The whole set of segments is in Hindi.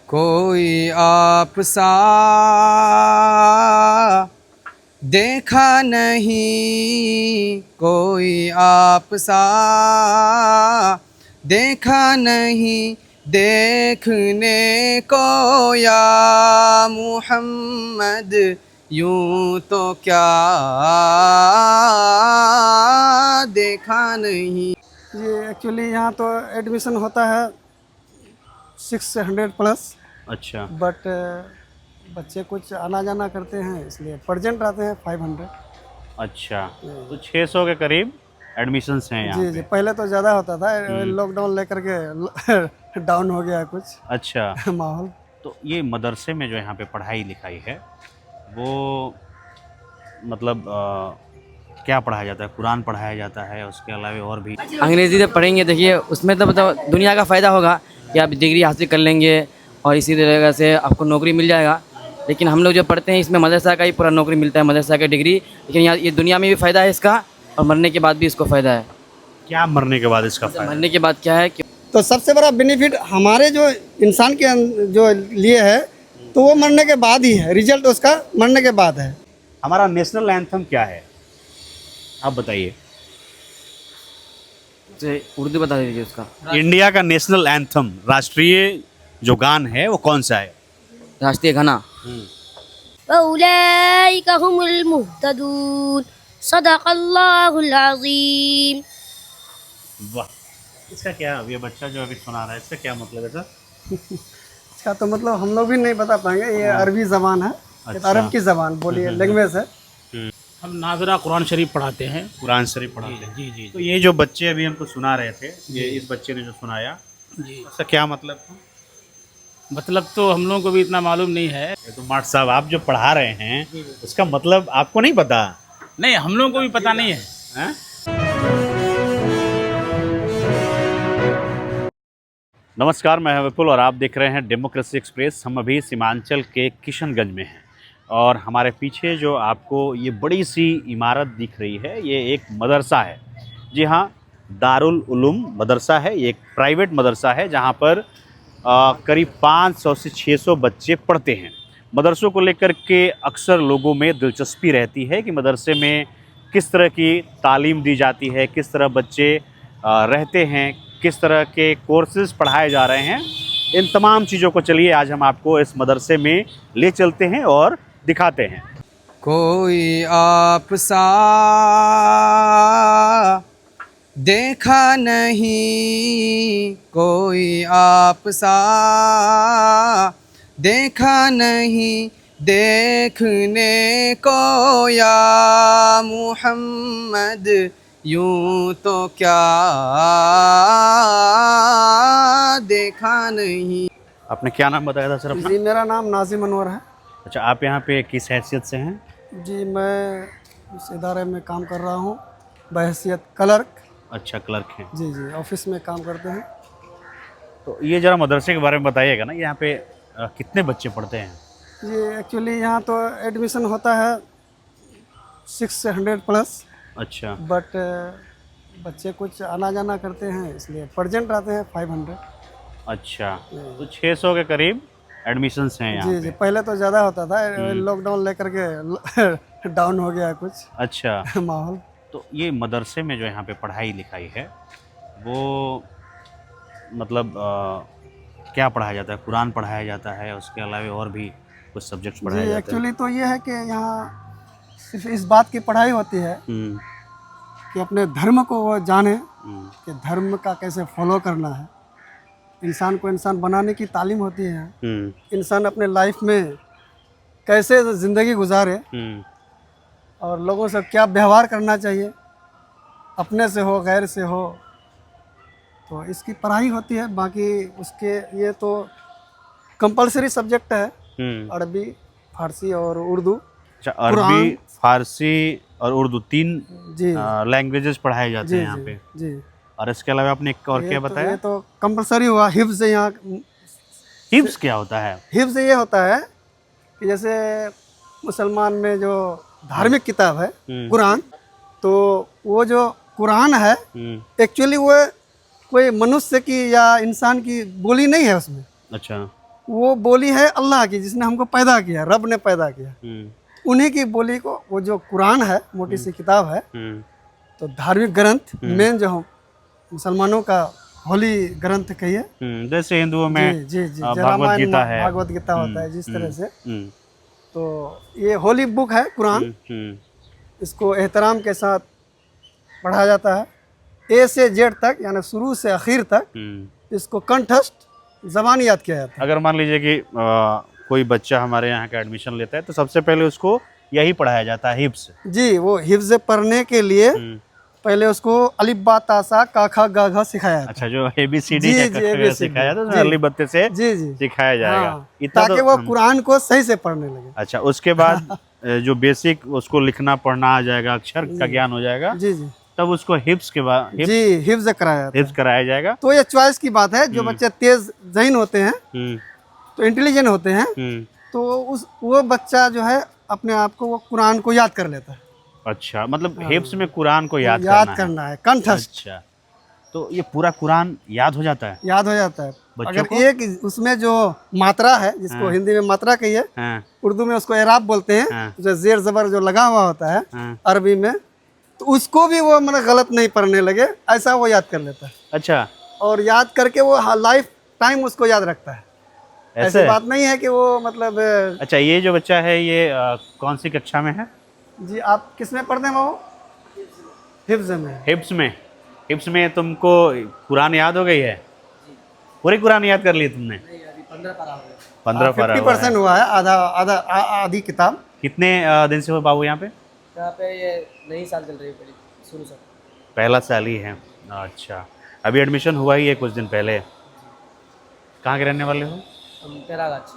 कोई आप सा देखा नहीं, कोई आप सा देखा नहीं, देखने को या मुहम्मद यूं तो क्या देखा नहीं। ये एक्चुअली यहाँ तो एडमिशन होता है 600 प्लस, अच्छा बट बच्चे कुछ आना जाना करते हैं इसलिए प्रेजेंट आते हैं 500। अच्छा, तो 600 के करीब एडमिशन्स हैं यहाँ जी जी, पे। पहले तो ज़्यादा होता था, लॉकडाउन लेकर के डाउन हो गया कुछ अच्छा, माहौल। तो ये मदरसे में जो यहाँ पे पढ़ाई लिखाई है वो मतलब क्या पढ़ाया जाता है? कुरान पढ़ाया जाता है, उसके अलावा और भी? अंग्रेज़ी से पढ़ेंगे, देखिए उसमें तो मतलब दुनिया का फ़ायदा होगा कि आप डिग्री हासिल कर लेंगे और इसी तरीके से आपको नौकरी मिल जाएगा। लेकिन हम लोग जो पढ़ते हैं इसमें मदरसा का ही पूरा नौकरी मिलता है, मदरसा का डिग्री। लेकिन यहाँ ये दुनिया में भी फ़ायदा है इसका और मरने के बाद भी इसको फ़ायदा है। क्या मरने के बाद इसका फ़ायदा? मरने के बाद क्या है कि तो सबसे बड़ा बेनिफिट हमारे जो इंसान के जो लिए है, तो वो मरने के बाद ही है, रिजल्ट उसका मरने के बाद है। हमारा नेशनल एंथम क्या है, आप बताइए। उर्दू बता दीजिए उसका। इंडिया का नेशनल एंथम, राष्ट्रीय जो गान है वो कौन सा है? राष्ट्रीय गाना वउलाइका हुमुल मुहतदून सदक़ल्लाहुल अज़ीम। वाह, इसका क्या, ये बच्चा जो अभी सुना रहा है इसका क्या मतलब है सर? इसका तो मतलब हम लोग भी नहीं बता पाएंगे, ये अरबी ज़बान है, ये अच्छा। अरब की ज़बान बोलिए, लैंग्वेज है। हम नाजरा कुरान शरीफ पढ़ाते हैं। कुरान शरीफ पढ़ाते हैं। जी जी तो ये जो बच्चे अभी हमको सुना रहे थे, ये इस बच्चे ने जो सुनाया, जी। इसका क्या मतलब था? मतलब तो हम लोगों को भी इतना मालूम नहीं है। ये तो मार्ट साहब आप जो पढ़ा रहे हैं उसका मतलब आपको नहीं पता? नहीं, हम लोगों को भी पता नहीं है। हैं? नमस्कार, मैं विपुल और आप देख रहे हैं डेमोक्रेसी एक्सप्रेस। हम अभी सीमांचल के किशनगंज में हैं और हमारे पीछे जो आपको ये बड़ी सी इमारत दिख रही है ये एक मदरसा है। जी हाँ, दारुल उलूम मदरसा है। ये एक प्राइवेट मदरसा है जहाँ पर करीब 500 से 600 बच्चे पढ़ते हैं। मदरसों को लेकर के अक्सर लोगों में दिलचस्पी रहती है कि मदरसे में किस तरह की तालीम दी जाती है, किस तरह बच्चे रहते हैं, किस तरह के कोर्सेज पढ़ाए जा रहे हैं। इन तमाम चीज़ों को चलिए आज हम आपको इस मदरसे में ले चलते हैं और दिखाते हैं। कोई आप सा देखा नहीं, कोई आप सा देखा नहीं, देखने को या मुहम्मद यूं तो क्या देखा नहीं। आपने क्या नाम बताया था सर अपना? जी, मेरा नाम नाजिम अनवर है। अच्छा, आप यहाँ पे किस हैसियत से हैं? जी, मैं इस इदारे में काम कर रहा हूँ बहैसियत क्लर्क। अच्छा, क्लर्क हैं। जी जी, ऑफिस में काम करते हैं। तो ये ज़रा मदरसे के बारे में बताइएगा ना, यहाँ पे कितने बच्चे पढ़ते हैं? जी, एक्चुअली यहाँ तो एडमिशन होता है 600 प्लस, अच्छा बट बच्चे कुछ आना जाना करते हैं इसलिए प्रेजेंट आते हैं 500। अच्छा, तो 600 के करीब एडमिशन्स हैं यहाँ जी जी, पे। पहले तो ज़्यादा होता था, लॉकडाउन लेकर के डाउन हो गया कुछ अच्छा, माहौल। तो ये मदरसे में जो यहाँ पे पढ़ाई लिखाई है वो मतलब क्या पढ़ाया जाता है? कुरान पढ़ाया जाता है, उसके अलावा और भी कुछ सब्जेक्ट्स पढ़ाए जी, जाते हैं? एक्चुअली तो ये है कि यहाँ सिर्फ इस बात की पढ़ाई होती है हम्म, कि अपने धर्म को वो जाने हम्म, कि धर्म का कैसे फॉलो करना है। इंसान को इंसान बनाने की तालीम होती है। इंसान अपने लाइफ में कैसे ज़िंदगी गुजारे हम्म। और लोगों से क्या व्यवहार करना चाहिए, अपने से हो गैर से हो, तो इसकी पढ़ाई होती है। बाकी उसके ये तो कंपलसरी सब्जेक्ट है, अरबी, फारसी और उर्दू। अच्छा, अरबी, फारसी और उर्दू 3 जी लैंग्वेजेस पढ़ाए जाते जी हैं यहाँ जी पे। जी, और इसके अलावा आपने एक और क्या बताया? ये तो कंपलसरी हुआ। हिफ्ज़ यहाँ, हिफ्स क्या होता है? हिफ्ज़ ये होता है कि जैसे मुसलमान में जो धार्मिक किताब है कुरान, तो वो जो कुरान है एक्चुअली वो कोई मनुष्य की या इंसान की बोली नहीं है उसमें। अच्छा, वो बोली है अल्लाह की, जिसने हमको पैदा किया, रब ने पैदा किया। उन्हीं की बोली को, वो जो कुरान है, मोटी सी किताब है, तो धार्मिक ग्रंथ मेन जो हम मुसलमानों का होली ग्रंथ कहिए, जैसे हिंदुओं में जी जी जी, भागवत गीता है, भागवत गीता होता है जिस तरह से, तो ये होली बुक है कुरान। इसको एहतराम के साथ पढ़ा जाता है, ए से जेड तक, यानी शुरू से आखिर तक इसको कंठस्थ ज़बान याद किया जाता है। अगर मान लीजिए कि कोई बच्चा हमारे यहाँ का एडमिशन लेता है तो सबसे पहले उसको यही पढ़ाया जाता है, हिफ्स। जी, वो हिफ्ज पढ़ने के लिए पहले उसको अलिफ बा ता सा का खा गा घा सिखाया जाता है। अच्छा, जो ABCD जी, है जी, ABCD सिखाया जाता है, जी। अलिफ बत्ते से जी जी, सिखाया जाएगा। हाँ, इतना ताकि तो वो कुरान को सही से पढ़ने लगे। अच्छा, उसके बाद जो बेसिक उसको लिखना पढ़ना आ जाएगा, अक्षर का ज्ञान हो जाएगा, जी जी तब उसको हिफ्स के बाद जी, हिफ्ज कराया जाता है। हिफ्स कराया जाएगा। तो ये चॉइस की बात है, जो बच्चे तेज ज़हीन होते हैं, तो इंटेलिजेंट होते हैं, तो वो बच्चा जो है अपने आप को, वो कुरान को याद कर लेता है। अच्छा, मतलब हिफ्स में कुरान को याद करना है कंठस्थ। अच्छा, तो ये पूरा कुरान याद हो जाता है? याद हो जाता है। बच्चों अगर को? एक उसमें जो मात्रा है, जिसको हिंदी में मात्रा कहिए, हाँ, उर्दू में उसको एराब बोलते हैं, हाँ। जो जेर जबर जो लगा हुआ होता है हाँ। अरबी में, तो उसको भी वो मतलब गलत नहीं पढ़ने लगे, ऐसा वो याद कर लेता है। अच्छा, और याद करके वो लाइफ टाइम उसको याद रखता है। ऐसी बात नहीं है कि वो मतलब अच्छा, ये जो बच्चा है ये कौन सी कक्षा में है? जी, आप किस में पढ़ते हैं वो? हिफ्ज में। हिफ्स में तुमको कुरान याद हो गई है? पूरी कुरान याद कर ली तुमने? 15 पारा 50% हुआ है, आधा आधा आधी किताब। कितने दिन से हो बाबू यहाँ पे? यहाँ पे ये नई साल चल रही है, पहली शुरू से। पहला साल ही है। अच्छा, अभी एडमिशन हुआ ही है कुछ दिन पहले। कहाँ के रहने वाले हो? हम तेरागाछ।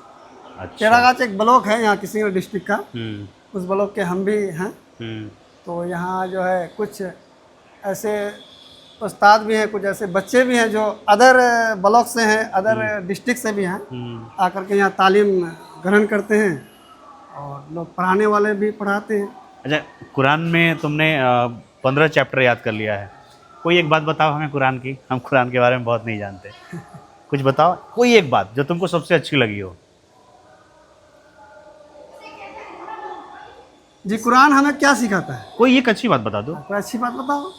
अच्छा। तेरागाछ एक ब्लॉक है यहाँ किसी डिस्ट्रिक्ट का, हम्म। उस ब्लॉक के हम भी हैं। हम्म। तो यहाँ जो है कुछ ऐसे उस्ताद भी हैं, कुछ ऐसे बच्चे भी हैं जो अदर ब्लॉक से हैं, अदर डिस्ट्रिक्ट से भी हैं, आकर के यहाँ तालीम ग्रहण करते हैं, और लोग पढ़ाने वाले भी पढ़ाते हैं। अच्छा, कुरान में तुमने 15 चैप्टर याद कर लिया है। कोई एक बात बताओ हमें कुरान की, हम कुरान के बारे में बहुत नहीं जानते। कुछ बताओ, कोई एक बात जो तुमको सबसे अच्छी लगी हो। जी, कुरान हमें क्या सिखाता है? कोई एक अच्छी बात बता दो। कोई अच्छी बात बताओ।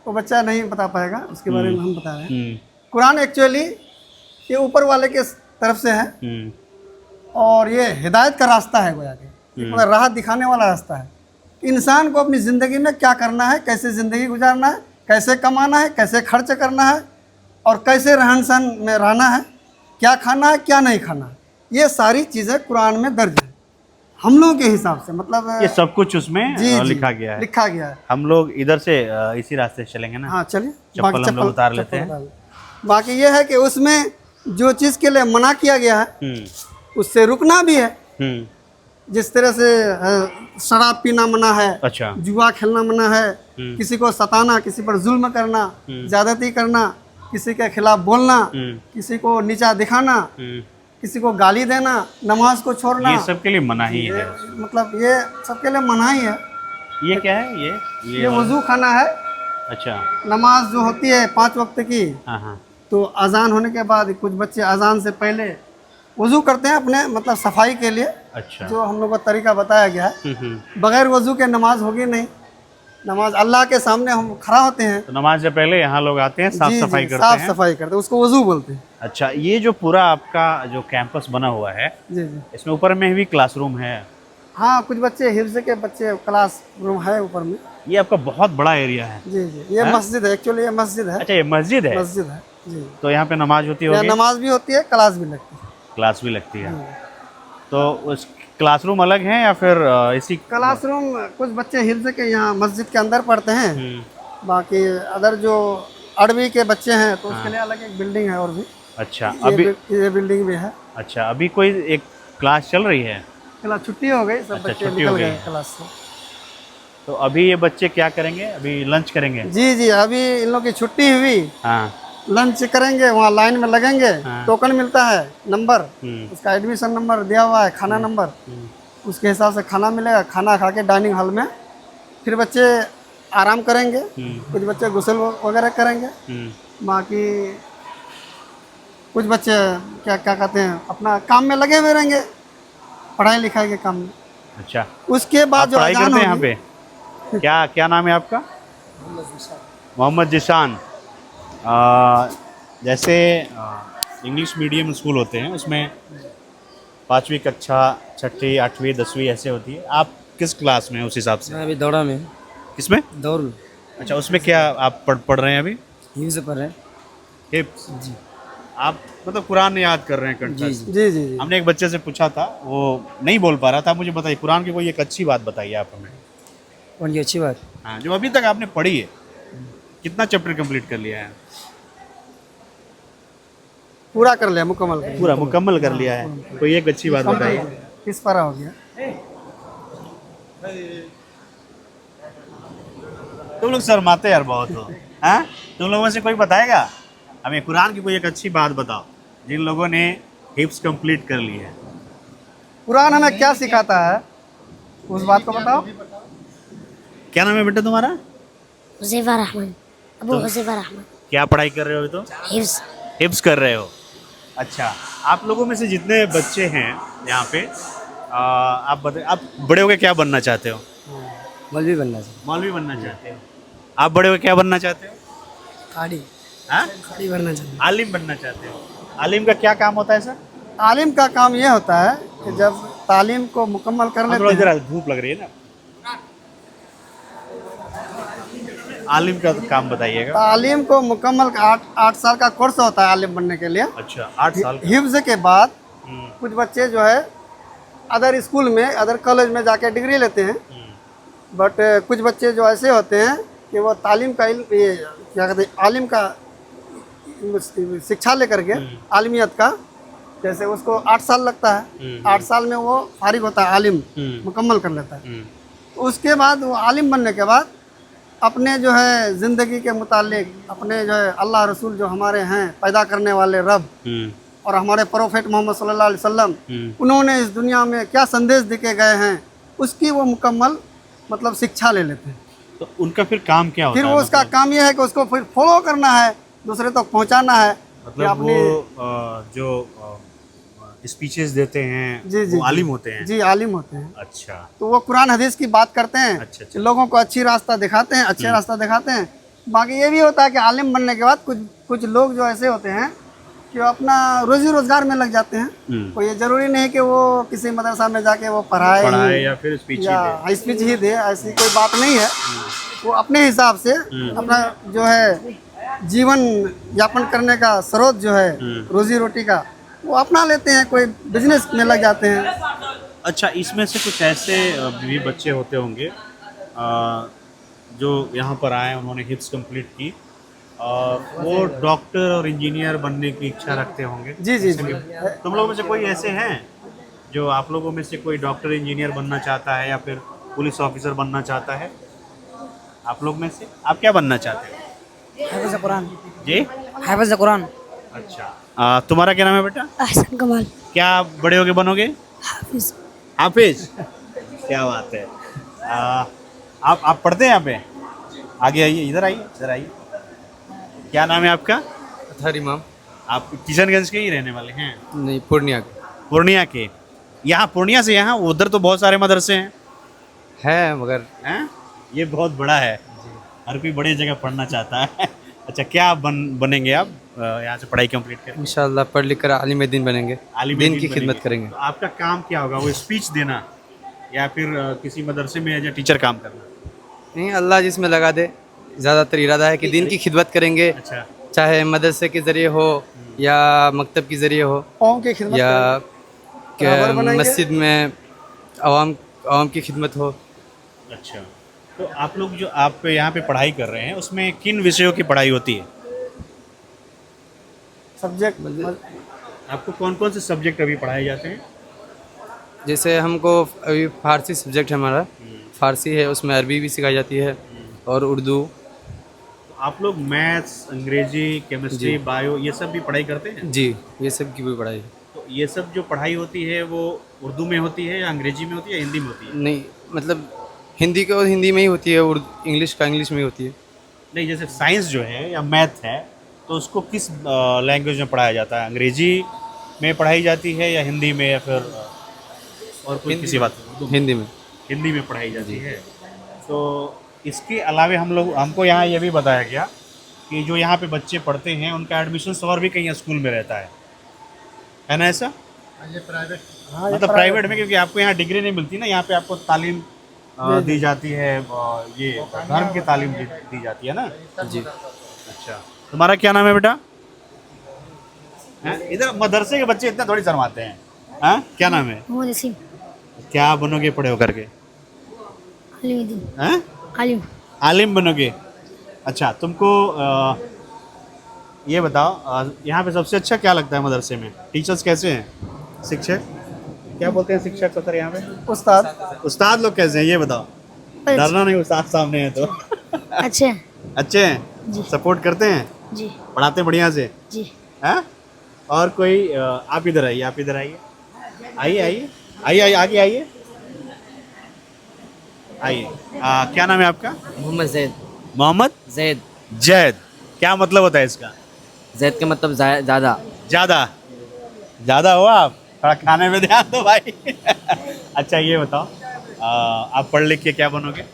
वो बच्चा नहीं बता पाएगा, उसके बारे में हम बता रहे हैं। कुरान एक्चुअली ये ऊपर वाले के तरफ से है, और ये हिदायत का रास्ता है, गोया के मतलब राह दिखाने वाला रास्ता है। इंसान को अपनी ज़िंदगी में क्या करना है, कैसे ज़िंदगी गुजारना है, कैसे कमाना है, कैसे खर्च करना है, और कैसे रहन सहन में रहना है, क्या खाना है, क्या नहीं खाना है, ये सारी चीज़ें कुरान में दर्ज है हम लोगों के हिसाब से। मतलब ये सब कुछ उसमें लिखा गया है। लिखा गया है। हम लोग इधर से इसी रास्ते से चलेंगे ना? हाँ, चलिए। चप्पल हम लोग उतार लेते हैं। बाकी ये है कि उसमें जो चीज़ के लिए मना किया गया है उससे रुकना भी है। जिस तरह से शराब पीना मना है, अच्छा, जुआ खेलना मना है, किसी को सताना, किसी पर जुल्म करना, ज्यादती करना, किसी के खिलाफ बोलना, किसी को नीचा दिखाना, किसी को गाली देना, नमाज को छोड़ना, ये सब के लिए मनाही है। मतलब ये सबके लिए मनाही है। ये क्या है? ये वजू खाना है। अच्छा, नमाज जो होती है 5 वक्त की, हाँ हाँ, तो अजान होने के बाद कुछ बच्चे अजान से पहले वजू करते हैं अपने मतलब सफाई के लिए। अच्छा, जो हम लोग को तरीका बताया गया है। बगैर वजू के नमाज होगी नहीं। नमाज अल्लाह के सामने हम खड़ा होते हैं, तो नमाज से पहले यहाँ लोग आते हैं, साफ सफाई करते हैं। साफ सफाई करते हैं, उसको वजू बोलते हैं। अच्छा, ये जो पूरा आपका जो कैंपस बना हुआ है, जी जी। इसमें ऊपर में भी क्लासरूम है? हाँ, कुछ बच्चे हिफ्ज के बच्चे क्लास रूम है ऊपर में। ये आपका बहुत बड़ा एरिया है। जी जी, ये मस्जिद है एक्चुअली, ये मस्जिद है। अच्छा, ये मस्जिद है? मस्जिद है जी। तो यहाँ पे नमाज होती यहाँ होगी? नमाज भी होती है, क्लास भी लगती है। क्लास भी लगती है। तो उस क्लासरूम अलग है या फिर इसी? क्लासरूम कुछ बच्चे हिफ्ज के यहाँ मस्जिद के अंदर पढ़ते हैं, बाकी अदर जो अरबी के बच्चे हैं तो उसके लिए अलग एक बिल्डिंग है और भी। अच्छा, अभी ये बिल्डिंग भी है। अच्छा, अभी कोई एक क्लास चल रही है? क्लास छुट्टी हो गई, सब अच्छा, बच्चे छुट्टी निकल हो गई। गए क्लास से। तो अभी ये बच्चे क्या करेंगे? अभी लंच करेंगे? जी जी, अभी इन लोग की छुट्टी हुई, हाँ, लंच करेंगे, वहाँ लाइन में लगेंगे। टोकन मिलता है, नंबर, उसका एडमिशन नंबर दिया हुआ है, खाना नंबर, उसके हिसाब से खाना मिलेगा। खाना खा के डाइनिंग हॉल में फिर बच्चे आराम करेंगे, कुछ बच्चे गुस्ल वगैरह करेंगे, बाकी कुछ बच्चे क्या क्या कहते हैं अपना काम में लगे हुए रहेंगे, पढ़ाई लिखाई के काम में। अच्छा, उसके आप बाद जो पढ़ाई अजान करते हैं यहाँ होगी, पे? क्या क्या नाम है आपका? मोहम्मद जिशान। जैसे इंग्लिश मीडियम स्कूल होते हैं, उसमें 5वीं कक्षा, 6ठी, 8वीं, 10वीं ऐसे होती है। आप किस क्लास में हैं उस हिसाब से? मैं अभी दौड़ा में, किसमें? दौड़ में अच्छा, उसमें क्या आप पढ़ रहे हैं अभी? हिफ्ज़ पढ़ रहे हैं। हिफ्स। आप मतलब कुरान याद कर रहे हैं कंठस्थ? जी जी जी जी। हमने एक बच्चे से पूछा था, वो नहीं बोल पा रहा था। मुझे बताइए, कुरान की कोई एक अच्छी बात बताइए आप हमें। कौन की अच्छी बात? हाँ, जो अभी तक आपने पढ़ी है, कितना चैप्टर कंप्लीट कर लिया है? पूरा कर लिया, मुकम्मल कर लिया। पूरा मुकम्मल कर लिया है। कोई एक अच्छी बात बताइए। किस पारा हो गया? तुम लोग शर्माते यार बहुत हो, हैं? तुम लोगों में से कोई बताएगा हमें कुरान की कोई एक अच्छी बात बताओ, जिन लोगों ने हिफ्स कंप्लीट कर ली है। कुरान हमें क्या सिखाता है, उस बात को बताओ। क्या नाम है बेटा तुम्हारा? हुज़ैफा रहमान, अबू हुज़ैफा रहमान। क्या पढ़ाई कर रहे हो अभी? तो हिफ्ज़। हिफ्स कर रहे हो। अच्छा, आप लोगों में से जितने बच्चे हैं यहाँ पे, आप बताइए, आप बड़े होकर क्या बनना चाहते हो? मौलवी बनना चाहिए। मौलवी बनना चाहते हो। आप बड़े होकर क्या बनना चाहते हो? खाड़ी हाँ, खाड़ी बनना चाहिए। आलिम बनना चाहते हो। आलिम का क्या काम होता है सर? आलिम का काम ये होता है कि जब तालीम को मुकम्मल कर थोड़ा लेते जरा हैं, धूप लग रही है ना। आलिम का काम बताइएगा। तालीम को मुकम्मल 8 साल का कोर्स होता है आलिम बनने के लिए। अच्छा, 8 साल का। हिफ्ज़ के बाद हम्म, कुछ बच्चे जो है अदर स्कूल में, अदर कॉलेज में जाके डिग्री लेते हैं। बट कुछ बच्चे जो ऐसे होते हैं कि वो तालीम का ये क्या कहते हैं, आलिम का शिक्षा लेकर के आलिमियत का, जैसे उसको 8 साल लगता है, 8 साल में वो फारिग होता है, आलिम मुकम्मल कर लेता है। तो उसके बाद वो आलिम बनने के बाद अपने जो है ज़िंदगी के मुतालिक, अपने जो है अल्लाह रसूल जो हमारे हैं पैदा करने वाले रब, और हमारे प्रोफेट मोहम्मद सल्लल्लाहु अलैहि वसल्लम, उन्होंने इस दुनिया में क्या संदेश देके गए हैं, उसकी वो मुकम्मल मतलब शिक्षा ले लेते हैं। तो उनका फिर काम क्या होता फिर है? वो उसका काम ये है कि उसको फिर फॉलो करना है, दूसरे तक पहुंचाना है। कि मतलब अपनी वो जो स्पीचेस देते हैं, जी जी वो आलिम होते हैं। जी आलिम होते हैं। अच्छा, तो वो कुरान हदीस की बात करते हैं, अच्छा, कि लोगों को अच्छी रास्ता दिखाते हैं, अच्छे रास्ता दिखाते हैं। बाकी ये भी होता है कि आलिम बनने के बाद कुछ लोग जो ऐसे होते हैं कि वो अपना रोजी रोजगार में लग जाते हैं। कोई ये जरूरी नहीं कि वो किसी मदरसा में जाके वो पढ़ाए या फिर स्पीच ही दे। या स्पीच ही दे, ऐसी कोई बात नहीं है। वो अपने हिसाब से अपना जो है जीवन यापन करने का स्रोत जो है रोजी रोटी का, वो अपना लेते हैं, कोई बिजनेस में लग जाते हैं। अच्छा, इसमें से कुछ ऐसे भी बच्चे होते होंगे जो यहाँ पर आए, उन्होंने हिफ्स कंप्लीट की और वो डॉक्टर और इंजीनियर बनने की इच्छा रखते होंगे। जी जी जी। तुम लोगों में से कोई ऐसे हैं जो, आप लोगों में से कोई डॉक्टर इंजीनियर बनना चाहता है या फिर पुलिस ऑफिसर बनना चाहता है? आप लोग में से आप क्या बनना चाहते हो? हाफिज़ कुरान। जी, हाफिज़ कुरान। अच्छा, तुम्हारा क्या नाम है बेटा? अहसन कमाल। क्या बड़े होके बनोगे? हाफिज़। हाफिज। क्या बात है। आप पढ़ते हैं यहाँ पे? आगे आइए, इधर आइए, इधर आइए। क्या नाम है आपका? अतहर इमाम। आप किशनगंज के ही रहने वाले हैं? नहीं, पूर्णिया के पूर्णिया के। यहाँ पूर्णिया से यहाँ उधर तो बहुत सारे मदरसे हैं। है, मगर हैं? ये बहुत बड़ा है, हर कोई बड़ी जगह पढ़ना चाहता है। अच्छा, क्या बनेंगे आप यहाँ से पढ़ाई कंप्लीट करें? इंशाअल्लाह पढ़ लिख कर आलिम दीन बनेंगे, आलिम दीन की बनेंगे। खिदमत करेंगे। तो आपका काम क्या होगा? वो स्पीच देना या फिर किसी मदरसे में एज ए टीचर काम करना? नहीं, अल्लाह जिसमें लगा दे। ज़्यादातर इरादा है कि दीन की खिदमत करेंगे, अच्छा, चाहे मदरसे के ज़रिए हो या मकतब के ज़रिए हो कौम की खिदमत या बराबर बनाएंगे। मस्जिद में आवाम की खिदमत हो। अच्छा। तो आप लोग जो आप यहाँ पे पढ़ाई कर रहे हैं, उसमें किन विषयों की पढ़ाई होती है? सब्जेक्ट आपको कौन कौन से सब्जेक्ट अभी पढ़ाए जाते हैं? जैसे हमको अभी फ़ारसी सब्जेक्ट है हमारा, फ़ारसी है, उसमें अरबी भी सिखाई जाती है और उर्दू। तो आप लोग मैथ्स, अंग्रेजी, केमिस्ट्री, बायो ये सब भी पढ़ाई करते हैं? जी, ये सब की भी पढ़ाई है। तो ये सब जो पढ़ाई होती है वो उर्दू में होती है या अंग्रेजी में होती है या हिंदी में होती है? नहीं, मतलब हिंदी को हिंदी में ही होती है, इंग्लिश का इंग्लिश में ही होती है। नहीं, जैसे साइंस जो है या मैथ है, तो उसको किस लैंग्वेज में पढ़ाया जाता है? अंग्रेजी में पढ़ाई जाती है या हिंदी में, या फिर और कोई किसी बात? हिंदी में। हिंदी में पढ़ाई जाती है। तो इसके अलावा हमको यहाँ ये भी बताया गया कि जो यहाँ पे बच्चे पढ़ते हैं उनका एडमिशन और भी कहीं स्कूल में रहता है ना ऐसा? मतलब प्राइवेट में, क्योंकि आपको यहाँ डिग्री नहीं मिलती ना, यहाँ पे आपको तालीम दी जाती है, ये धर्म की तालीम दी जाती है ना जी। अच्छा, तुम्हारा क्या नाम है बेटा? हैं? इधर मदरसे के बच्चे इतना थोड़ी शर्माते हैं। हाँ, क्या नाम है? मोहम्मद वसीम क्या बनोगे पढ़े हो करके? आलिम हैं? आलिम आलिम बनोगे? अच्छा, तुमको ये बताओ, यहाँ पे सबसे अच्छा क्या लगता है मदरसे में? टीचर्स कैसे हैं? शिक्षक क्या बोलते हैं शिक्षक सर यहाँ पे? उस्ताद लोग कैसे हैं ये बताओ? डरना नहीं, उस्ताद सामने है तो। अच्छे हैं अच्छे हैं? जी। सपोर्ट करते हैं? जी पढ़ाते हैं बढ़िया से? जी। हैं? और कोई आप इधर आइए, आप इधर आइए, आइए आइए आइए आइए, आगे आइए आइए। क्या नाम है आपका? मोहम्मद जैद। मोहम्मद जैद। जैद, क्या मतलब होता है इसका? जैद का मतलब ज़्यादा। ज़्यादा? ज़्यादा हो आप? थोड़ा खाने में ध्यान दो भाई। अच्छा ये बताओ, आप पढ़ लिख के क्या बनोगे?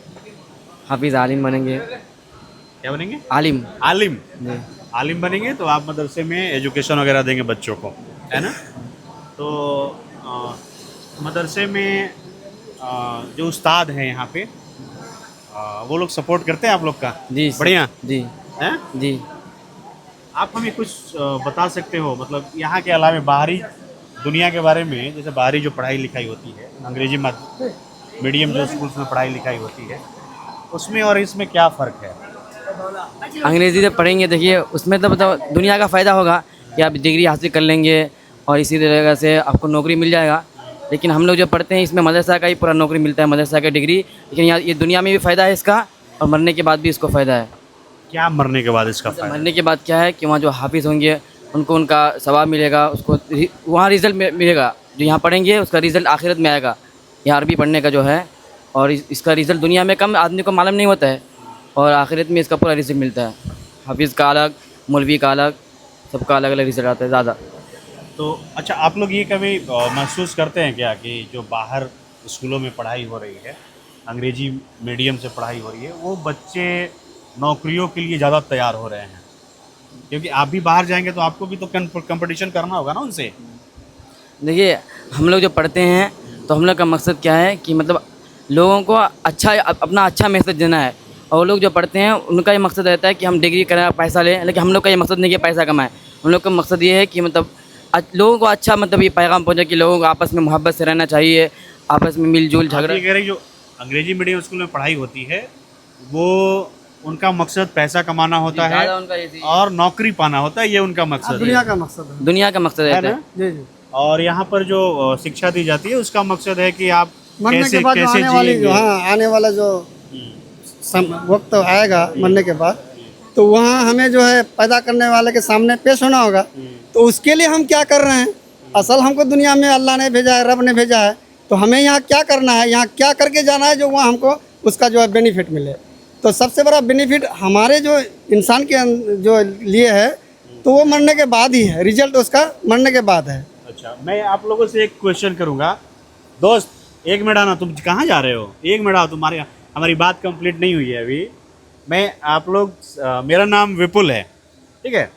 हाफिज़ आलिम बनेंगे। क्या बनेंगे? आलिम। आलिम। जी। आलिम बनेंगे तो आप मदरसे में एजुकेशन वगैरह देंगे बच्चों को, है ना? तो मदरसे में जो उस्ताद हैं यहाँ पे, वो लोग सपोर्ट करते हैं आप लोग का? जी बढ़िया जी हैं? जी। आप हमें कुछ बता सकते हो, मतलब यहाँ के अलावा बाहरी दुनिया के बारे में, जैसे बाहरी जो पढ़ाई लिखाई होती है, अंग्रेजी मीडियम जो स्कूल्स में पढ़ाई लिखाई होती है, उसमें और इसमें क्या फ़र्क है? अंग्रेज़ी से पढ़ेंगे, देखिए उसमें तो मतलब दुनिया का फ़ायदा होगा कि आप डिग्री हासिल कर लेंगे और इसी तरीके से आपको नौकरी मिल जाएगा। लेकिन हम लोग जो पढ़ते हैं इसमें मदरसा का ही पूरा नौकरी मिलता है, मदरसा का डिग्री। लेकिन यहाँ ये दुनिया में भी फ़ायदा है इसका, और मरने के बाद भी इसको फ़ायदा है। क्या मरने के बाद इसका फ़ायदा? मरने के बाद क्या है कि वहाँ जो हाफिज़ होंगे उनको उनका सवाब मिलेगा, उसको वहाँ रिज़ल्ट मिलेगा। जो यहाँ पढ़ेंगे उसका रिज़ल्ट आखिरत में आएगा। यहाँ अरबी पढ़ने का जो है, और इसका रिज़ल्ट दुनिया में कम आदमी को मालूम नहीं होता है, और आखिरत में इसका पूरा रिज़ल्ट मिलता है। हाफिज़ का अलग, मौलवी का अलग, सबका अलग अलग रिज़ल्ट आता है ज़्यादा। तो अच्छा, आप लोग ये कभी महसूस करते हैं क्या कि जो बाहर स्कूलों में पढ़ाई हो रही है, अंग्रेजी मीडियम से पढ़ाई हो रही है, वो बच्चे नौकरियों के लिए ज़्यादा तैयार हो रहे हैं? क्योंकि आप भी बाहर जाएंगे तो आपको भी तो कंपटीशन करना होगा ना उनसे। देखिए हम लोग जो पढ़ते हैं तो हम लोग का मकसद क्या है कि मतलब लोगों को अपना अच्छा मैसेज देना है। और वो लोग जो पढ़ते हैं उनका ये मकसद रहता है कि हम डिग्री करें, पैसा लें। लेकिन हम लोग का ये मकसद नहीं कि पैसा कमाएं। हम लोग का मकसद ये है कि मतलब लोगों को अच्छा मतलब ये पैगाम पहुँचे कि लोगों को आपस में मोहब्बत से रहना चाहिए, आपस में मिलजुल झगड़ा। ये कह रहे जो अंग्रेजी मीडियम स्कूल में पढ़ाई होती है, वो उनका मकसद पैसा कमाना होता है और नौकरी पाना होता है, ये उनका मकसद है। दुनिया का मकसद है। दुनिया का मकसद रहता है। जी जी। और यहाँ पर जो शिक्षा दी जाती है उसका मकसद है कि आप मरने के बाद जो आने वाली जो आने वाला जो वक्त आएगा मरने के बाद, तो वहाँ हमें जो है पैदा करने वाले के सामने पेश होना होगा। तो उसके लिए हम क्या कर रहे हैं? असल हमको दुनिया में अल्लाह ने भेजा है, रब ने भेजा है, तो हमें यहाँ क्या करना है, यहाँ क्या करके जाना है जो वहाँ हमको उसका जो है बेनिफिट मिले। तो सबसे बड़ा बेनिफिट हमारे जो इंसान के जो लिए है, तो वो मरने के बाद ही है, रिजल्ट उसका मरने के बाद है। अच्छा, मैं आप लोगों से एक क्वेश्चन करूँगा। दोस्त एक मिनट आना, तुम कहाँ जा रहे हो? एक मिनट आओ, तुम्हारे हमारी बात कंप्लीट नहीं हुई है अभी। मैं आप लोग मेरा नाम विपुल है, ठीक है?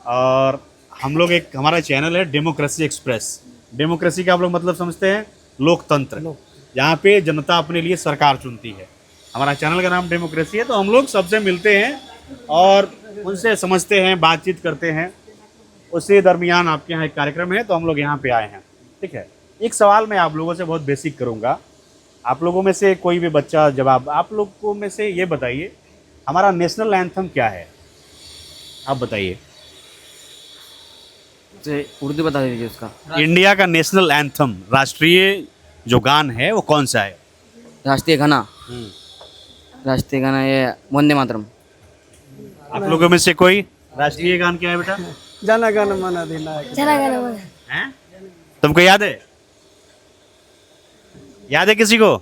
और हम लोग एक हमारा चैनल है डेमोक्रेसी एक्सप्रेस। डेमोक्रेसी का आप लोग मतलब समझते हैं? लोकतंत्र, जहाँ पे जनता अपने लिए सरकार चुनती है। हमारा चैनल का नाम डेमोक्रेसी है। तो हम लोग सबसे मिलते हैं और उनसे समझते हैं, बातचीत करते हैं। उसी दरमियान आपके यहाँ एक कार्यक्रम है तो हम लोग यहाँ पे आए हैं, ठीक है? एक सवाल मैं आप लोगों से बहुत बेसिक करूँगा। आप लोगों में से कोई भी बच्चा जवाब, आप लोगों में से ये बताइए हमारा नेशनल एंथम क्या है? आप बताइए। उर्दू बता दीजिए उसका। इंडिया का नेशनल एंथम, राष्ट्रीय जो गान है वो कौन सा है? राष्ट्रीय गाना, राष्ट्रीय गाना ये वंदे मातरम। आप लोगों में से कोई राष्ट्रीय गान क्या है बेटा? जन गण मन अधिनायक। चला गया हैं? तुमको याद है? याद है किसी को?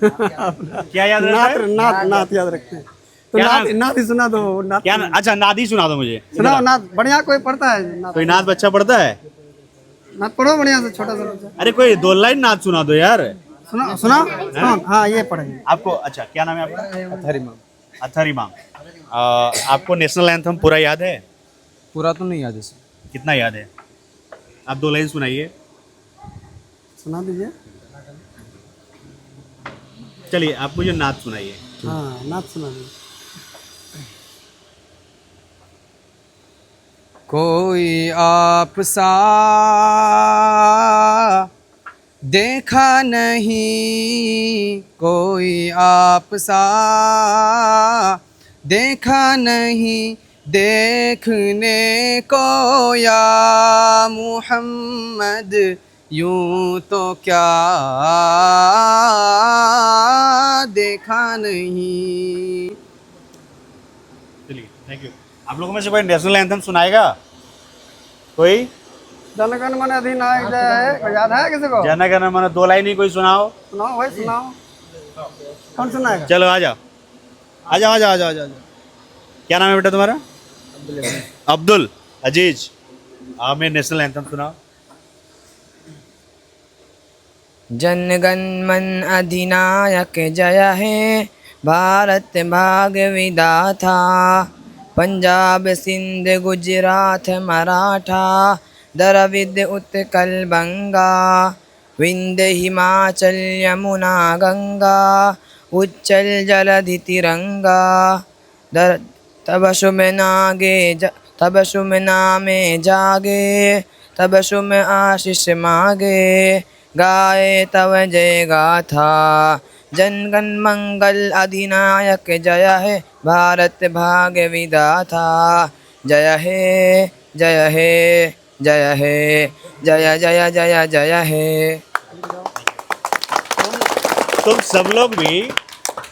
क्या याद रहता है? नात याद रखते हैं। तो क्या नात नात? नात ही सुना दो नात क्या अच्छा नाद ही सुना दो मुझे। सुनाओ नात बढ़िया कोई पढ़ता है नात कोई नाद बच्चा पढ़ता है? नात पढ़ो बढ़िया से छोटा सा बच्चा अरे कोई 2 लाइन नाद सुना दो यार। सुना सुना हाँ ये पढ़ेंगे आपको अच्छा क्या नाम है आपका? अथर इमाम। आपको नेशनल एंथम पूरा याद है? पूरा तो नहीं याद है सर। कितना याद है? आप 2 लाइन सुनाइए। सुना दीजिए चलिए आप मुझे नाद सुनाइए। हाँ नात सुना दीजिए कोई आप सा देखा नहीं, कोई आप सा देखा नहीं, देखने को या मुहम्मद यूं तो क्या देखा नहीं। चलिए थैंक यू। आप लोगों में से कोई नेशनल एंथम सुनाएगा? कोई? जनगण मन अधिनायक जय है कोई याद है किसी को? जन गण मन 2 लाइन ही कोई सुनाओ। सुनाओ भाई सुनाओ कौन सुनाएगा? चलो आ जाओ आ जाओ आ जाओ आ जाओ आ जाओ। क्या नाम है बेटा तुम्हारा? अब्दुल अजीज। हमें नेशनल एंथम सुनाओ। जनगण मन अधिनायक जय है, भारत भाग्य विधाता, पंजाब सिंध गुजरात मराठा, द्रविड़ उत्कल बंगा, विंध्य हिमाचल यमुना गंगा, उच्चल जलधि तिरंगा, तब शुभ नागे तब शुभ नामे जागे, तब शुभ आशीष मागे, गाए तव जय गाथा, जनगण मंगल अधिनायक जय है, भारत भाग्य विधाता, जय है जय है जय है जय जय जय जय है। तुम सब लोग भी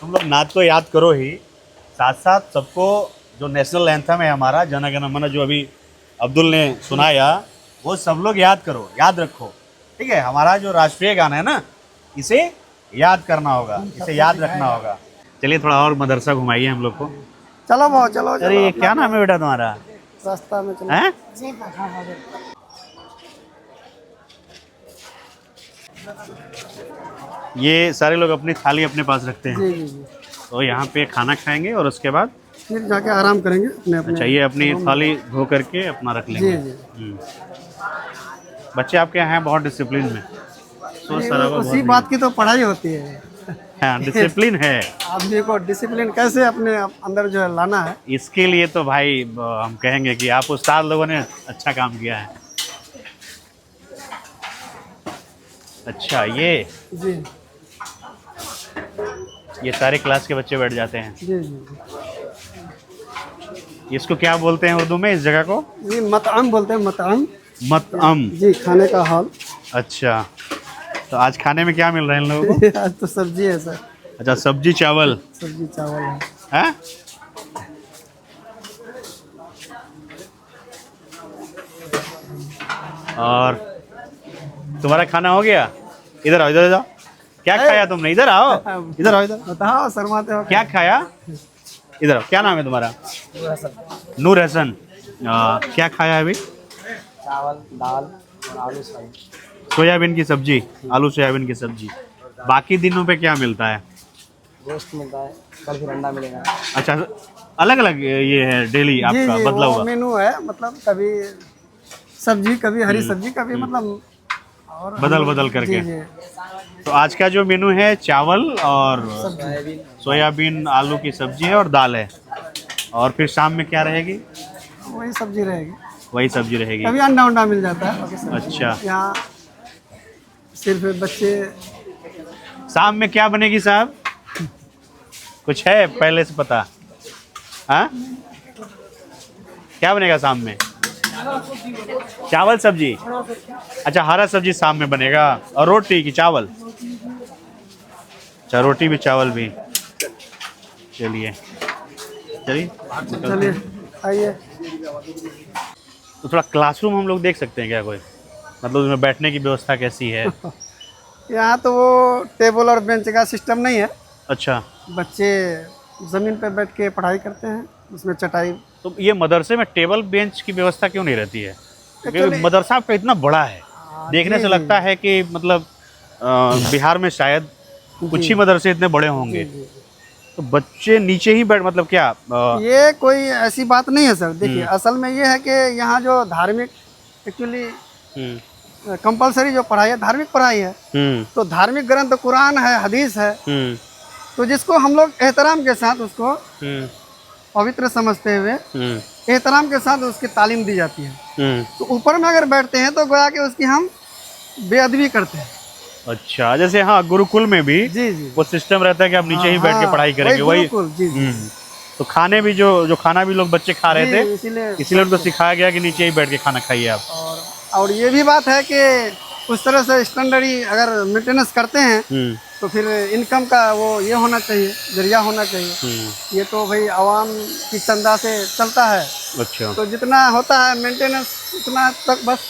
तुम लोग नाद को याद करो ही, साथ साथ सबको जो नेशनल एंथम है हमारा जन गण मन जो अभी अब्दुल ने सुनाया वो सब लोग याद करो, याद रखो। ठीक है, हमारा जो राष्ट्रीय गाना है ना इसे याद करना होगा, इसे याद रखना होगा। चलिए थोड़ा और मदरसा घुमाइए हम लोग को। चलो भाव चलो चलो अरे क्या नाम है बेटा तुम्हारा? रास्ता में चलो हैं? ये सारे लोग अपनी थाली अपने पास रखते हैं, जी जी जी तो यहाँ पे खाना खाएंगे और उसके बाद फिर जाके आराम करेंगे अपने अपने अच्छा ये अपनी थाली धो करके अपना रख लेंगे। जी जी बच्चे आपके यहाँ हैं बहुत डिसिप्लिन में, सोच सारा उसी बात की तो पढ़ाई होती है। हाँ डिसिप्लिन है। आदमी को डिसिप्लिन कैसे अपने अंदर जो है लाना है। इसके लिए तो भाई हम कहेंगे कि आप उस्ताद लोगों ने अच्छा काम किया है। अच्छा जी ये सारे क्लास के बच्चे बैठ जाते हैं। जी जी इसको क्या बोलते हैं उर्दू में इस जगह को? जी मतअम बोलते हैं मतअम। मतअम। जी खाने का हॉल। अच्छा तो आज खाने में क्या मिल रहा है इन लोगों को? आज तो सब्जी है सर। अच्छा सब्जी चावल सब्जी चावल है। है? और तुम्हारा खाना हो गया? इधर आओ इधर जाओ। क्या खाया तुमने? इधर आओ इधर आओ इधर। बताओ शर्माते हो क्या खाया? इधर आओ। क्या नाम है तुम्हारा? नूर हसन। क्या खाया है अभी? चावल दाल और आलू सब्जी। सोयाबीन की सब्जी, आलू सोयाबीन की सब्जी। बाकी दिनों पे क्या मिलता है? गोश्त मिलता है, कल फिर अंडा मिलेगा। अच्छा अलग अलग ये है डेली जी आपका जी बदला वो हुआ? मेनू है मतलब कभी सब्जी कभी हरी सब्जी कभी मतलब और बदल बदल करके। जी जी तो आज का जो मेनू है चावल और सोयाबीन आलू की सब्जी है और दाल है। और फिर शाम में क्या रहेगी? वही सब्जी रहेगी। वही सब्जी रहेगी। कभी अंडा उंडा मिल जाता है बाकी सब्जी। अच्छा यहाँ सिर्फ बच्चे। शाम में क्या बनेगी साहब? कुछ है पहले से पता? हाँ क्या बनेगा शाम में? चावल सब्जी। अच्छा हरा सब्जी शाम में बनेगा और रोटी की चावल? अच्छा रोटी भी चावल भी। चलिए चलिए चलिए आइए। तो थोड़ा क्लासरूम हम लोग देख सकते हैं क्या कोई? मतलब उसमें बैठने की व्यवस्था कैसी है? यहाँ तो वो टेबल और बेंच का सिस्टम नहीं है। अच्छा बच्चे ज़मीन पे बैठ के पढ़ाई करते हैं, उसमें चटाई। तो ये मदरसे में टेबल बेंच की व्यवस्था क्यों नहीं रहती है? क्योंकि Actually- मदरसा आपका इतना बड़ा है, देखने जी, से जी, लगता है कि मतलब बिहार में शायद कुछ ही मदरसे इतने बड़े होंगे। तो बच्चे नीचे ही बैठ मतलब क्या ये कोई ऐसी बात नहीं है सर। देखिए असल में ये है कि यहाँ जो धार्मिक एक्चुअली हम्म, कंपलसरी जो पढ़ाई है धार्मिक पढ़ाई है। हम्म, तो धार्मिक ग्रंथ कुरान है, हदीस है, हम्म, तो जिसको हम लोग एहतराम के साथ उसको हम्म, पवित्र समझते हुए हम्म, एहतराम के साथ उसकी तालीम दी जाती है। हम्म। तो ऊपर में अगर बैठते हैं तो गोया कि उसकी हम बेअदबी करते हैं। अच्छा, जैसे हाँ गुरुकुल में भी जी जी वो सिस्टम रहता है कि आप नीचे ही बैठ के पढ़ाई करेंगे, वही। गुरुकुल, जी जी तो खाने भी जो खाना भी लोग बच्चे खा रहे थे, इसीलिए उनको सिखाया गया कि नीचे ही बैठ के खाना खाइए आप। और ये भी बात है कि उस तरह से स्टैंडर्ड अगर मेंटेनेंस करते हैं तो फिर इनकम का वो ये होना चाहिए, जरिया होना चाहिए। ये तो भाई आवाम की चंदा से चलता है, अच्छा, तो जितना होता है मेंटेनेंस उतना तक बस।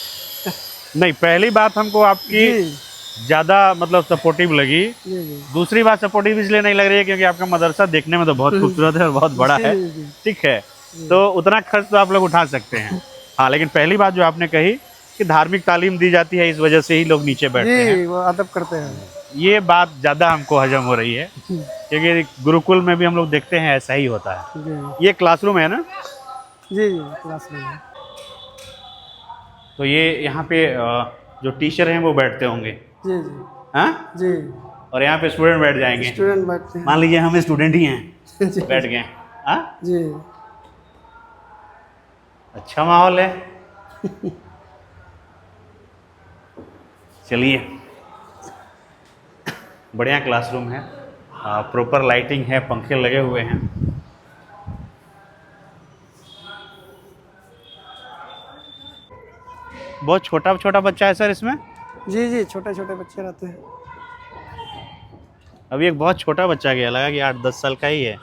नहीं, पहली बात हमको आपकी जी ज़्यादा मतलब सपोर्टिव लगी। जी जी दूसरी बात सपोर्टिव इसलिए नहीं लग रही है क्योंकि आपका मदरसा देखने में तो बहुत खूबसूरत है और बहुत बड़ा है, जी, जी। ठीक है, तो उतना खर्च तो आप लोग उठा सकते हैं। हाँ, लेकिन पहली बात जो आपने कही कि धार्मिक तालीम दी जाती है, इस वजह से ही लोग नीचे बैठते हैं, जी वो अदब करते हैं। ये बात ज़्यादा हमको हजम हो रही है क्योंकि गुरुकुल में भी हम लोग देखते हैं ऐसा ही होता है। जी ये क्लासरूम है ना? जी जी क्लास में। तो ये यहाँ पे जो टीचर हैं वो बैठते होंगे, जी जी हाँ, जी और यहाँ पे स्टूडेंट बैठ जाएंगे। स्टूडेंट बैठते हैं। मान लीजिए हम स्टूडेंट ही हैं, जी बैठ गए, हाँ, जी अच्छा माहौल है। चलिए, बढ़िया क्लासरूम है, प्रॉपर लाइटिंग है, पंखे लगे हुए हैं। बहुत छोटा छोटा बच्चा है सर इसमें? जी जी छोटे छोटे बच्चे रहते हैं। अभी एक बहुत छोटा बच्चा गया, लगा कि 8-10 साल का ही है,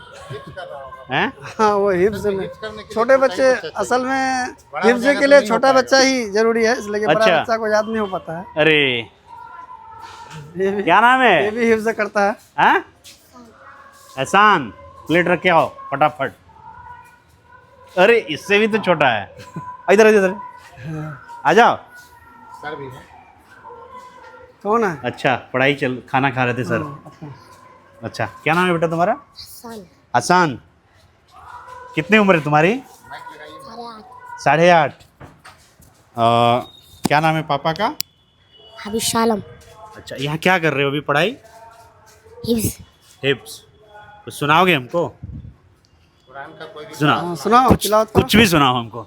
हैं? हाँ वो हिफ्ज में छोटे बच्चे, असल में हिफ्ज के लिए छोटा बच्चा ही जरूरी है, इसलिए कि बड़ा अच्छा। बच्चा को याद नहीं हो पाता है। अरे ये भी क्या नाम ये है? भी हिफ्ज करता है। हैं? एहसान, प्लेट रख के आओ फटाफट। अरे इससे भी तो छोटा है, इधर इधर आ जाओ। कौन है? अच्छा, पढ़ाई चल, खाना खा रहे थे सर। अच्छा, क्या नाम है बेटा तुम्हारा? सन हसन। कितनी उम्र है तुम्हारी? 8.5। क्या नाम है पापा का? हबीब शालम अच्छा, यहाँ क्या कर रहे हो अभी पढ़ाई? हिफ्ज हिप्स। कुछ सुनाओगे हमको? सुनाओ, सुनाओ तिलावत करो। कुछ भी सुनाओ हमको।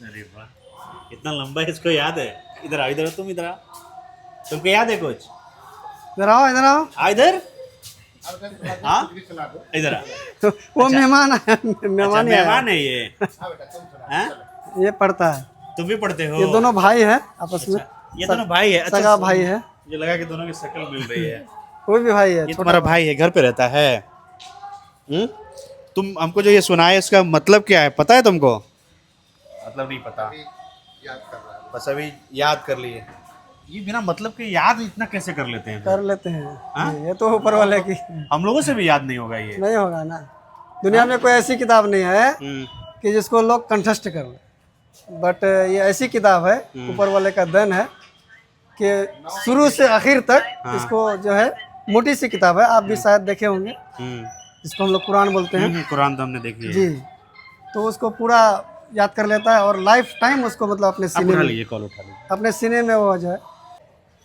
अरे वाह, इतना लंबा है, इसको याद है? इधर आओ, इधर आओ, तुम इधर आओ, तुमको याद है कुछ? इधर आओ इधर आओ। आ इधर, हाँ इधर आ। तो वो मेहमान है, अच्छा, मेहमान ही आया। मेहमान है ये, हैं? ये पढ़ता है। तुम भी पढ़ते हो? ये दोनों भाई है आपस में। ये दोनों भाई है? अच्छा, सगा भाई है। मुझे लगा कि दोनों की शक्ल मिल रही है। कोई भी भाई है। ये तुम्हारा भाई है, घर पे रहता है? तुम हमको जो ये सुनाए इसका मतलब क्या है पता है तुमको? मतलब नहीं पता, बस अभी याद कर लिए। ये बिना मतलब के याद इतना कैसे कर लेते हैं? कर लेते हैं। हाँ? ये तो ऊपर वाले की हम लोगों से भी याद नहीं होगा ये। नहीं होगा ना। दुनिया में कोई ऐसी किताब नहीं है कि जिसको लोग कंठस्थ कर लें, बट ये ऐसी किताब है, ऊपर वाले का देन है कि शुरू से आखिर तक इसको जो है, मोटी सी किताब है, आप भी शायद देखे होंगे, जिसको हम लोग कुरान बोलते हैं। कुरान तो हमने देखी है जी, तो उसको पूरा याद कर लेता है और लाइफ टाइम उसको मतलब अपने सीने उठा में, लीजिए, कॉल उठा लीजिए। अपने सीने में वो जो है।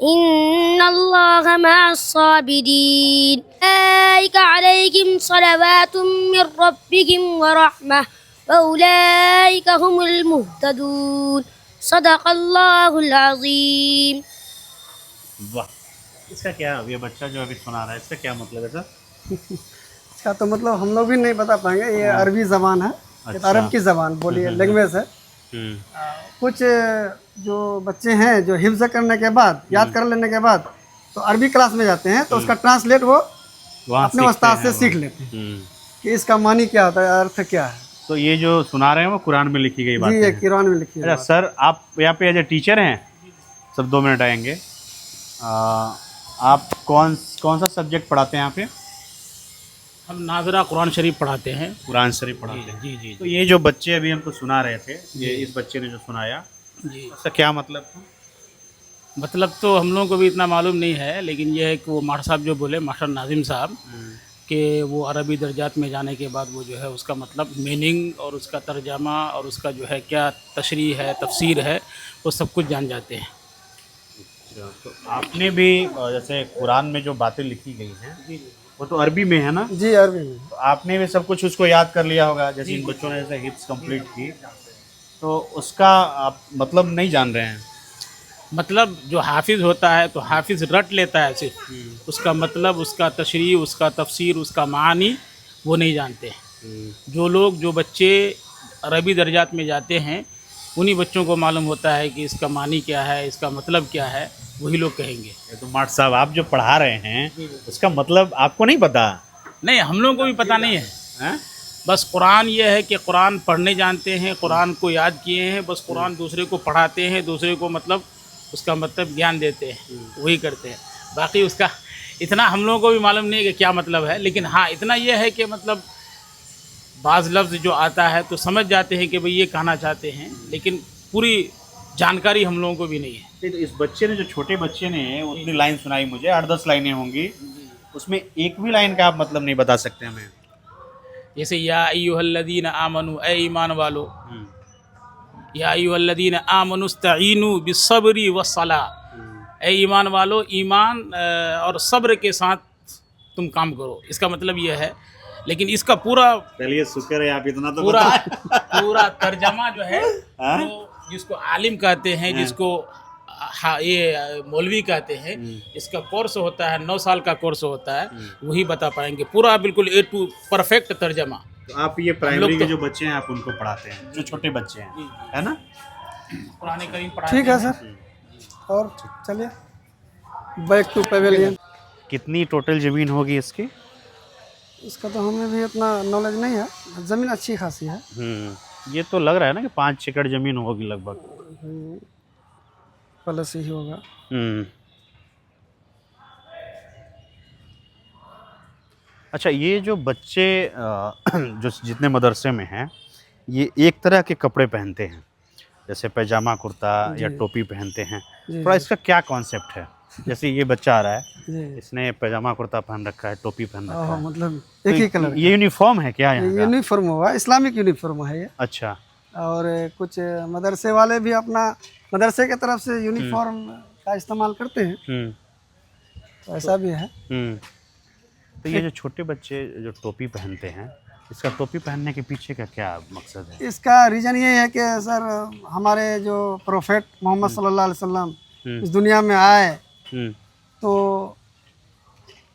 इन्नल्लाह मअस-साबिरीन उलाइका अलैहिम सलवातुम मिर रब्बिहिम व रहमह व उलाइका हुमुल मुहतदून सदक़ल्लाहुल अज़ीम। वाह, इसका क्या, ये बच्चा जो अभी सुना रहा है, इसका क्या मतलब है सर? इसका तो मतलब हम लोग भी नहीं बता पाएंगे। ये अरबी ज़बान है, ये अच्छा। अरब की ज़बान बोलिए, लैंग्वेज है। कुछ जो बच्चे हैं जो हिफ्ज़ करने के बाद, याद कर लेने के बाद तो अरबी क्लास में जाते हैं, तो उसका ट्रांसलेट वो वहाँ अपने उस्ताद से सीख लेते हैं कि इसका मानी क्या होता है, अर्थ क्या है। तो ये जो सुना रहे हैं वो कुरान में लिखी गई बात जी, ये है। कुरान में लिखी है। अच्छा सर, आप यहाँ पे एज ए टीचर हैं सर, 2 मिनट आएंगे। आप कौन सा सब्जेक्ट पढ़ाते हैं यहाँ पे? हम नाजरा कुरान शरीफ पढ़ाते हैं। कुरान शरीफ पढ़ाते हैं। जी जी तो ये जो बच्चे अभी हमको सुना रहे थे, ये इस बच्चे ने जो सुनाया, जी। इसका क्या मतलब था? मतलब तो हम लोगों को भी इतना मालूम नहीं है, लेकिन यह है कि वो मास्टर साहब जो बोले, मास्टर नाजिम साहब, कि वो अरबी दर्जात में जाने के बाद वो जो है उसका मतलब मीनिंग और उसका तर्जमा और उसका जो है क्या तशरीह है, तफसीर है, वो सब कुछ जान जाते हैं। तो आपने भी जैसे कुरान में जो बातें लिखी गई हैं वो तो अरबी में है ना? जी, अरबी में। तो आपने भी सब कुछ उसको याद कर लिया होगा, जैसे इन बच्चों ने जैसे हिफ्स कंप्लीट की, तो उसका आप मतलब नहीं जान रहे हैं? मतलब जो हाफिज़ होता है तो हाफिज़ रट लेता है सिर्फ, उसका मतलब, उसका तशरीह, उसका तफसीर, उसका मानी वो नहीं जानते हैं। जो बच्चे अरबी दर्जात में जाते हैं उन्हीं बच्चों को मालूम होता है कि इसका मानी क्या है, इसका मतलब क्या है, वही लोग कहेंगे। ये तो मास्टर साहब आप जो पढ़ा रहे हैं उसका मतलब आपको नहीं पता? नहीं, हम लोगों को भी पता नहीं है, हैं? बस कुरान ये है कि कुरान पढ़ने जानते हैं, कुरान को याद किए हैं, बस कुरान दूसरे को पढ़ाते हैं, दूसरे को मतलब उसका मतलब ज्ञान देते हैं, वही करते हैं। बाकी उसका इतना हम लोगों को भी मालूम नहीं है कि क्या मतलब है, लेकिन हाँ इतना यह है कि मतलब बाज़ लफ्ज़ जो आता है तो समझ जाते हैं कि भाई ये कहना चाहते हैं, लेकिन पूरी जानकारी हम लोगों को भी नहीं है। नहीं, तो इस बच्चे ने, जो छोटे बच्चे ने उतनी लाइन सुनाई मुझे, 8-10 लाइनें होंगी, उसमें एक भी लाइन का आप मतलब नहीं बता सकते हमें? जैसे या अय्युहल्लज़ीना आमनू, ए ईमान वालो, या अय्युहल्लज़ीना आमनुस्तईनु बिस्सब्रि वस्सलाह, ए ईमान वालो, ईमान और सब्र के साथ तुम काम करो, इसका मतलब यह है। लेकिन इसका पूरा चलिए शुक्र है आप इतना तो पूरा बता। पूरा तर्जमा जो है, जो जिसको आलिम कहते हैं, जिसको ये मौलवी कहते हैं, इसका कोर्स होता है, 9 साल का कोर्स होता है, वही बता पाएंगे पूरा बिल्कुल A to परफेक्ट तर्जमा। तो आप ये प्राइमरी के जो बच्चे हैं आप उनको पढ़ाते हैं, जो छोटे बच्चे हैं, है ना? कुरान करीम पढ़ाते ठीक है सर, और चलिए बैक टू पवेलियन। कितनी टोटल ज़मीन होगी इसकी? इसका तो हमें भी इतना नॉलेज नहीं है, ज़मीन अच्छी खासी है। ये तो लग रहा है ना कि 5 एकड़ ज़मीन होगी लगभग, प्लस ही होगा। अच्छा, ये जो बच्चे जो जितने मदरसे में हैं, ये एक तरह के कपड़े पहनते हैं, जैसे पैजामा कुर्ता या टोपी पहनते हैं, थोड़ा इसका क्या कॉन्सेप्ट है? जैसे ये बच्चा आ रहा है, इसने पैजामा कुर्ता पहन रखा है, टोपी पहन रखा है, मतलब एक ही कलर। ये यूनिफॉर्म है क्या यहाँ का? यूनिफॉर्म हुआ, इस्लामिक यूनिफॉर्म है ये। अच्छा। और कुछ मदरसे वाले भी अपना मदरसे के तरफ से यूनिफॉर्म का इस्तेमाल करते हैं, तो ऐसा भी है। तो ये जो छोटे बच्चे जो टोपी पहनते हैं, इसका टोपी पहनने के पीछे का क्या मकसद है? इसका रीज़न ये है कि सर हमारे जो प्रोफेट मोहम्मद सल्लल्लाहु अलैहि वसल्लम इस दुनिया में आए, तो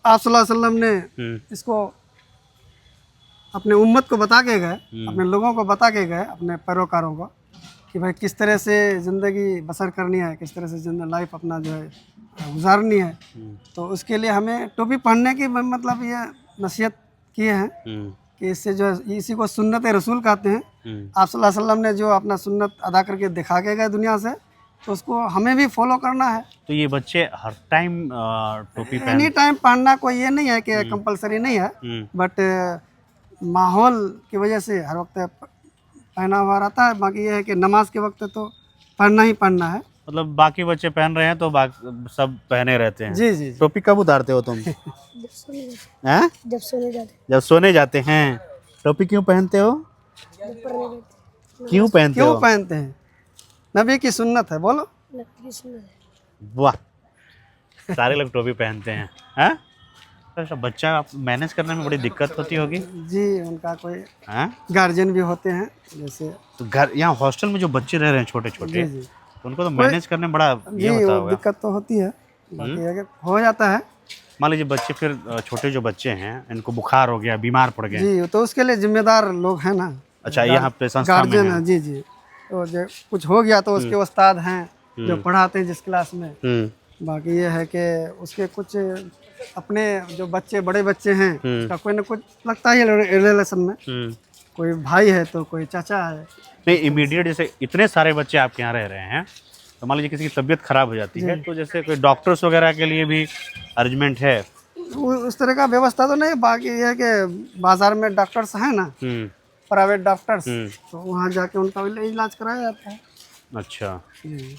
आप सल्लल्लाहु अलैहि वसल्लम ने इसको अपने उम्मत को बता के गए, अपने लोगों को बता के गए, अपने पैरोकारों को, कि भाई किस तरह से ज़िंदगी बसर करनी है, किस तरह से लाइफ अपना जो है गुजारनी है। तो उसके लिए हमें टोपी पहनने की मतलब ये नसीहत किए हैं कि इससे जो है, इसी को सुन्नत रसूल कहते हैं। आप सल्लल्लाहु अलैहि वसल्लम ने जो अपना सुन्नत अदा करके दिखा के गए दुनिया से, तो उसको हमें भी फॉलो करना है। तो ये बच्चे हर टाइम टोपी एनी टाइम पहनना कोई ये नहीं है कि कंपलसरी नहीं है, बट माहौल की वजह से हर वक्त पहना हुआ रहता है। बाकी ये है कि नमाज के वक्त तो पहनना ही पहनना है। मतलब बाकी बच्चे पहन रहे हैं तो सब पहने रहते हैं। जी जी, जी। टोपी कब उतारते हो तुम? हैं? जब सोने जाते जब सोने जाते हैं। टोपी क्यों पहनते हो? क्यों पहनते हो? क्यों पहनते हैं? नबी की सुन्नत है, बोलो। वाह, सारे लोग टोपी पहनते हैं। हैं? तो बच्चा आप मैनेज करने में बड़ी दिक्कत होती होगी। जी, उनका कोई हैं? गार्जियन भी होते हैं जैसे। तो घर यहाँ हॉस्टल में जो बच्चे रह रहे हैं छोटे छोटे, जी जी तो उनको तो मैनेज करने में बड़ा जी, ये होता वो होगा। दिक्कत तो होती है, बाकी है कि हो जाता है। मान लीजिए बच्चे फिर छोटे जो बच्चे हैं इनको बुखार हो गया, बीमार पड़ गए। जी, तो उसके लिए जिम्मेदार लोग हैं ना। अच्छा, यहाँ पे संस्था में गार्जियन है। है। जी जी, तो जो कुछ हो गया तो उसके उस्ताद हैं जो पढ़ाते हैं जिस क्लास में। बाकी ये है कि उसके कुछ अपने जो बच्चे बड़े बच्चे हैं उसका कोई ना कुछ लगता ही है रिलेशन में। कोई भाई है तो कोई चाचा है। नहीं, इमीडिएट जैसे इतने सारे बच्चे आपके यहाँ रह रहे हैं, तो मान लीजिए किसी की तबीयत खराब हो जाती है, तो जैसे कोई डॉक्टर्स वगैरह के लिए भी अरेंजमेंट है? उस तरह का व्यवस्था तो नहीं, बाकी ये है कि बाजार में डॉक्टर्स हैं ना, प्राइवेट डॉक्टर्स, तो वहाँ जाके उनका इलाज कराया जाता है। अच्छा। जी।